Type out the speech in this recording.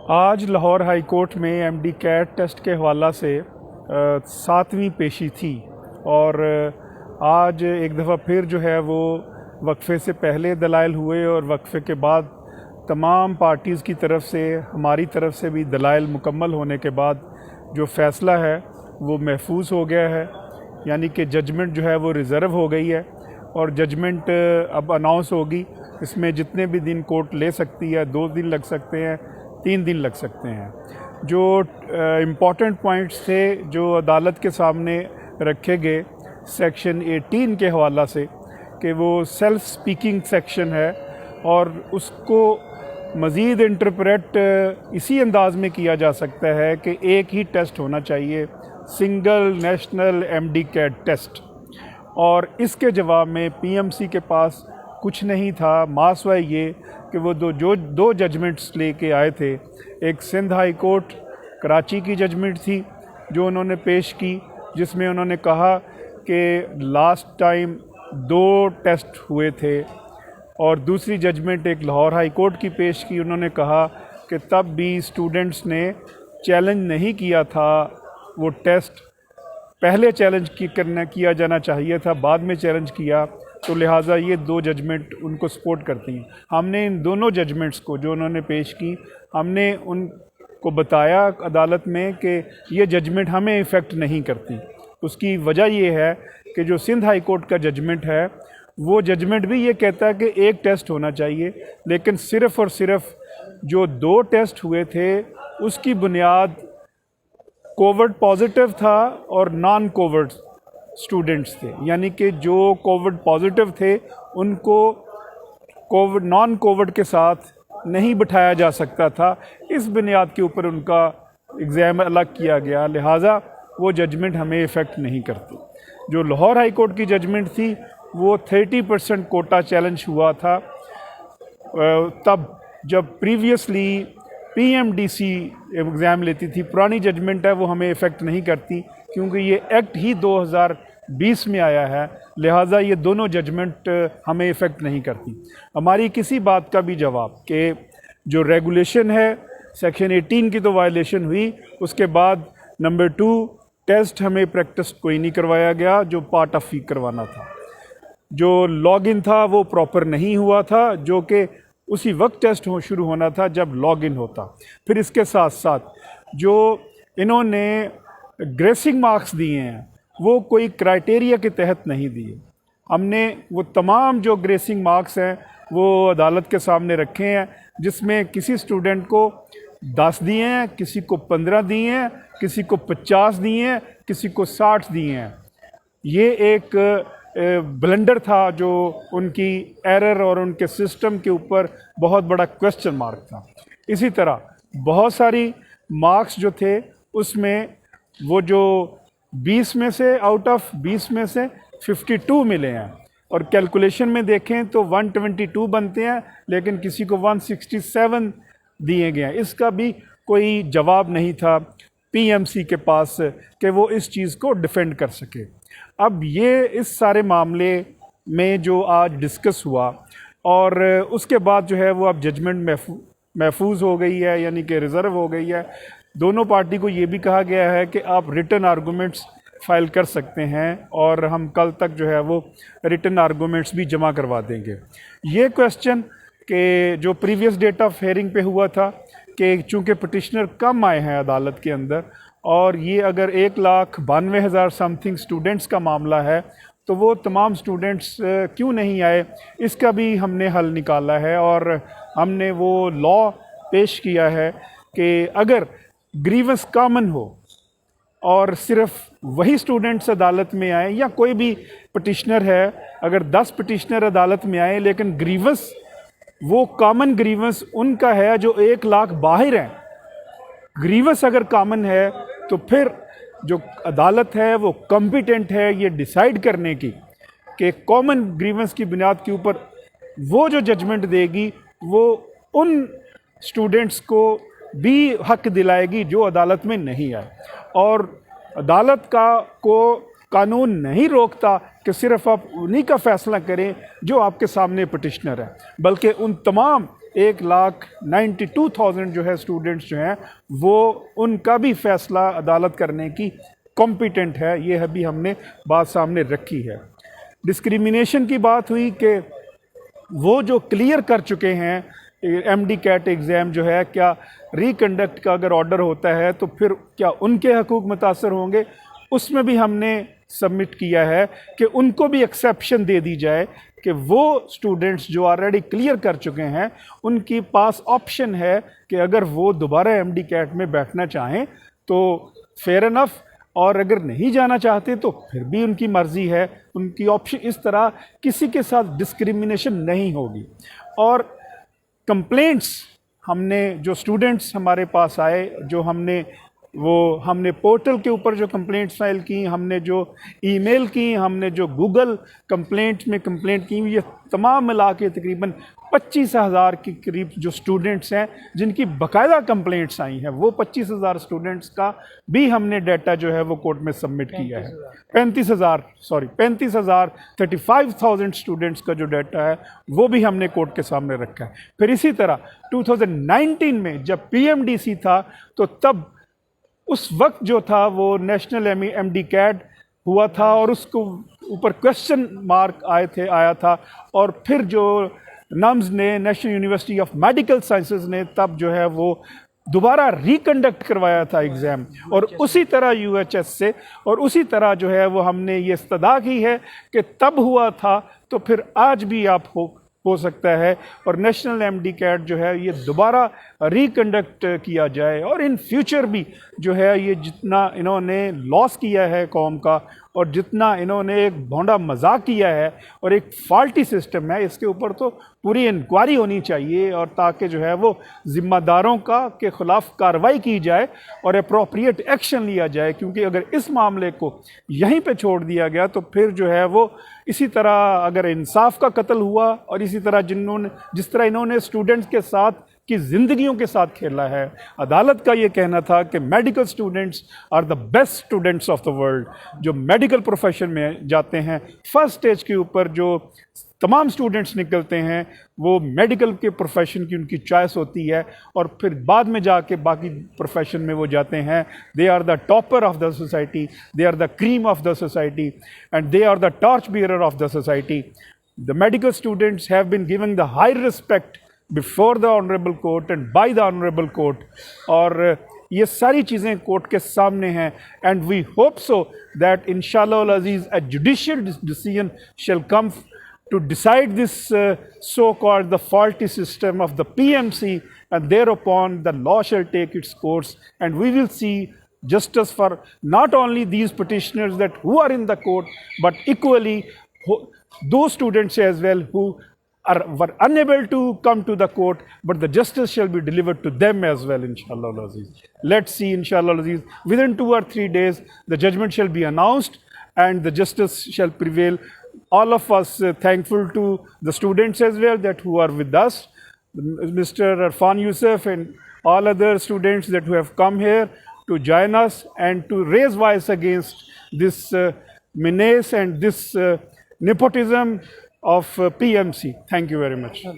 आज Lahore high court में MD cat test के हवाला से 7वीं पेशी थी और आज एक दफ़ा फिर जो है वो वक्फे से पहले दलाइल हुए और वक्फे के बाद तमाम पार्टीज़ की तरफ से, हमारी तरफ से भी दलाइल मुकम्मल होने के बाद जो फ़ैसला है वो महफूज हो गया है। यानी कि जजमेंट जो है वो रिज़र्व हो गई है और जजमेंट अब अनाउंस होगी। इसमें जितने भी दिन कोर्ट ले सकती है, 2 दिन लग सकते हैं, 3 दिन लग सकते हैं। जो इम्पॉर्टेंट पॉइंट्स थे जो अदालत के सामने रखे गए सेक्शन 18 के हवाला से कि वो सेल्फ स्पीकिंग सेक्शन है और उसको मज़ीद इंटरप्रेट इसी अंदाज में किया जा सकता है कि एक ही टेस्ट होना चाहिए, single national MDCAT test. और इसके जवाब में पीएमसी के पास कुछ नहीं था, मासवा ये कि वो दो जजमेंट्स लेके आए थे। एक सिंध हाई कोर्ट कराची की जजमेंट थी जो उन्होंने पेश की, जिसमें उन्होंने कहा कि लास्ट टाइम 2 टेस्ट हुए थे, और दूसरी जजमेंट एक लाहौर हाई कोर्ट की पेश की। उन्होंने कहा कि तब भी स्टूडेंट्स ने चैलेंज नहीं किया था, वो टेस्ट पहले चैलेंज किया जाना चाहिए था, बाद में चैलेंज किया, तो लिहाजा ये 2 जजमेंट उनको सपोर्ट करती हैं। हमने इन दोनों जजमेंट्स को जो उन्होंने पेश की, हमने उनको बताया अदालत में कि ये जजमेंट हमें इफ़ेक्ट नहीं करती। उसकी वजह ये है कि जो सिंध हाई कोर्ट का जजमेंट है वो जजमेंट भी ये कहता है कि एक टेस्ट होना चाहिए, लेकिन सिर्फ़ और सिर्फ जो 2 टेस्ट हुए थे उसकी बुनियाद कोविड पॉजिटिव था और नॉन कोविड स्टूडेंट्स थे। यानी कि जो कोविड पॉजिटिव थे उनको कोविड नॉन कोविड के साथ नहीं बिठाया जा सकता था। इस बुनियाद के ऊपर उनका एग्ज़ाम अलग किया गया, लिहाजा वो जजमेंट हमें इफ़ेक्ट नहीं करती। जो लाहौर हाई कोर्ट की जजमेंट थी वो 30% कोटा चैलेंज हुआ था, तब जब प्रीवियसली पीएमडीसी एग्ज़ाम लेती थी। पुरानी जजमेंट है वो हमें इफ़ेक्ट नहीं करती क्योंकि ये एक्ट ही 2020 में आया है, लिहाजा ये दोनों जजमेंट हमें इफ़ेक्ट नहीं करती। हमारी किसी बात का भी जवाब कि जो रेगुलेशन है सेक्शन 18 की तो वायलेशन हुई, उसके बाद नंबर 2 टेस्ट हमें प्रैक्टिस कोई नहीं करवाया गया जो पार्ट ऑफ फी करवाना था। जो लॉगिन था वो प्रॉपर नहीं हुआ था, जो कि उसी वक्त टेस्ट शुरू होना था जब लॉगिन होता। फिर इसके साथ साथ जो इन्होंने ग्रेसिंग मार्क्स दिए हैं वो कोई क्राइटेरिया के तहत नहीं दिए। हमने वो तमाम जो ग्रेसिंग मार्क्स हैं वो अदालत के सामने रखे हैं, जिसमें किसी स्टूडेंट को 10 दिए हैं, किसी को 15 दिए हैं, किसी को 50 दिए हैं, किसी को 60 दिए हैं। ये एक ब्लंडर था जो उनकी एरर और उनके सिस्टम के ऊपर बहुत बड़ा क्वेश्चन मार्क था। इसी तरह बहुत सारी मार्क्स जो थे उसमें वो जो 20 में से आउट ऑफ 20 में से 52 मिले हैं, और कैलकुलेशन में देखें तो 122 बनते हैं, लेकिन किसी को 167 दिए गए हैं। इसका भी कोई जवाब नहीं था पीएमसी के पास कि वो इस चीज़ को डिफेंड कर सके। अब ये इस सारे मामले में जो आज डिस्कस हुआ और उसके बाद जो है वो अब जजमेंट महफूज हो गई है, यानी कि रिज़र्व हो गई है। दोनों पार्टी को ये भी कहा गया है कि आप रिटन आर्गूमेंट्स फाइल कर सकते हैं और हम कल तक जो है वो रिटन आर्गूमेंट्स भी जमा करवा देंगे। ये क्वेश्चन कि जो प्रीवियस डेट ऑफ हेयरिंग पे हुआ था कि चूँकि पटिशनर कम आए हैं अदालत के अंदर, और ये अगर 1,92,000 समथिंग स्टूडेंट्स का मामला है तो वो तमाम स्टूडेंट्स क्यों नहीं आए, इसका भी हमने हल निकाला है। और हमने वो लॉ पेश किया है कि अगर ग्रीवेंस कॉमन हो और सिर्फ वही स्टूडेंट्स अदालत में आए, या कोई भी पटिशनर है, अगर 10 पटिशनर अदालत में आए लेकिन ग्रीवेंस वो कॉमन ग्रीवेंस उनका है जो 1 लाख बाहर हैं, ग्रीवेंस अगर कॉमन है तो फिर जो अदालत है वो कॉम्पिटेंट है ये डिसाइड करने की कि कॉमन ग्रीवेंस की बुनियाद के ऊपर वो जो जजमेंट देगी वो उन स्टूडेंट्स को भी हक दिलाएगी जो अदालत में नहीं आए। और अदालत को कानून नहीं रोकता कि सिर्फ आप उन्हीं का फैसला करें जो आपके सामने पटिशनर है, बल्कि उन तमाम 1,92,000 जो है स्टूडेंट्स जो हैं वो उनका भी फैसला अदालत करने की कॉम्पिटेंट है। ये अभी हमने बात सामने रखी है। डिस्क्रिमिनेशन की बात हुई कि वो जो क्लियर कर चुके हैं एमडी कैट एग्ज़ाम जो है, क्या रिकंडक्ट का अगर ऑर्डर होता है तो फिर क्या उनके हकूक़ मुतासर होंगे, उसमें भी हमने सबमिट किया है कि उनको भी एक्सेप्शन दे दी जाए कि वो स्टूडेंट्स जो ऑलरेडी क्लियर कर चुके हैं उनके पास ऑप्शन है कि अगर वो दोबारा एमडी कैट में बैठना चाहें तो फेयर इनफ, और अगर नहीं जाना चाहते तो फिर भी उनकी मर्ज़ी है, उनकी ऑप्शन। इस तरह किसी के साथ डिस्क्रिमिनेशन नहीं होगी। और कंप्लेंट्स हमने जो स्टूडेंट्स हमारे पास आए, जो हमने पोर्टल के ऊपर जो कंप्लेंट्स फाइल की, हमने जो ईमेल की, हमने जो गूगल कंप्लेंट में कंप्लेंट की, ये तमाम मिला के तकरीबन 25,000 के करीब जो स्टूडेंट्स हैं जिनकी बाकायदा कंप्लेंट्स आई हैं, वो 25,000 स्टूडेंट्स का भी हमने डाटा जो है वो कोर्ट में सबमिट किया है। 35,000 स्टूडेंट्स का जो डाटा है वो भी हमने कोर्ट के सामने रखा है। फिर इसी तरह 2019 में जब PMDC था तो तब उस वक्त जो था वो नेशनल एमडी कैट हुआ था और उसको ऊपर क्वेश्चन मार्क आया था, और फिर जो नम्स ने, national university of medical sciences ने, तब जो है वो दोबारा रिकंडक्ट करवाया था एग्ज़ाम, और उसी तरह UHS से, और उसी तरह जो है वो हमने ये इस्तदा की है कि तब हुआ था तो फिर आज भी आप हो सकता है, और नेशनल एमडी कैट जो है ये दोबारा रिकंडक्ट किया जाए। और इन फ्यूचर भी जो है ये जितना इन्होंने लॉस किया है कौम का, और जितना इन्होंने एक भोंडा मजाक किया है और एक फॉल्टी सिस्टम है, इसके ऊपर तो पूरी इंक्वायरी होनी चाहिए, और ताकि जो है वो ज़िम्मेदारों के ख़िलाफ़ कार्रवाई की जाए और अप्रोप्रिएट एक्शन लिया जाए। क्योंकि अगर इस मामले को यहीं पे छोड़ दिया गया तो फिर जो है वो इसी तरह अगर इंसाफ का कत्ल हुआ, और इसी तरह जिस तरह इन्होंने स्टूडेंट्स के साथ की ज़िंदगियों के साथ खेला है। अदालत का ये कहना था कि medical students are the best students of the world. जो मेडिकल प्रोफेशन में जाते हैं, फर्स्ट स्टेज के ऊपर जो तमाम स्टूडेंट्स निकलते हैं वो मेडिकल के प्रोफेशन की उनकी चॉइस होती है, और फिर बाद में जाके बाकी प्रोफेशन में वो जाते हैं। They are the topper of the society, they are the cream of the society, and they are the torch bearer of the society. The medical students have been given the high respect before the honourable court and by the honourable court, और ये सारी चीज़ें court के सामने हैं। And we hope so that इंशाअल्लाह अल अज़ीज़ a judicial decision shall come to decide this so-called the faulty system of the PMC, and thereupon the law shall take its course, and we will see justice for not only these petitioners that who are in the court, but equally those students as well who were unable to come to the court, but the justice shall be delivered to them as well, inshallah al-Aziz. Let's see, inshallah al-Aziz, within 2 or 3 days the judgment shall be announced and the justice shall prevail. All of us thankful to the students as well that who are with us, Mr. Irfan Yusuf and all other students that who have come here to join us and to raise voice against this menace and this nepotism of PMC. Thank you very much.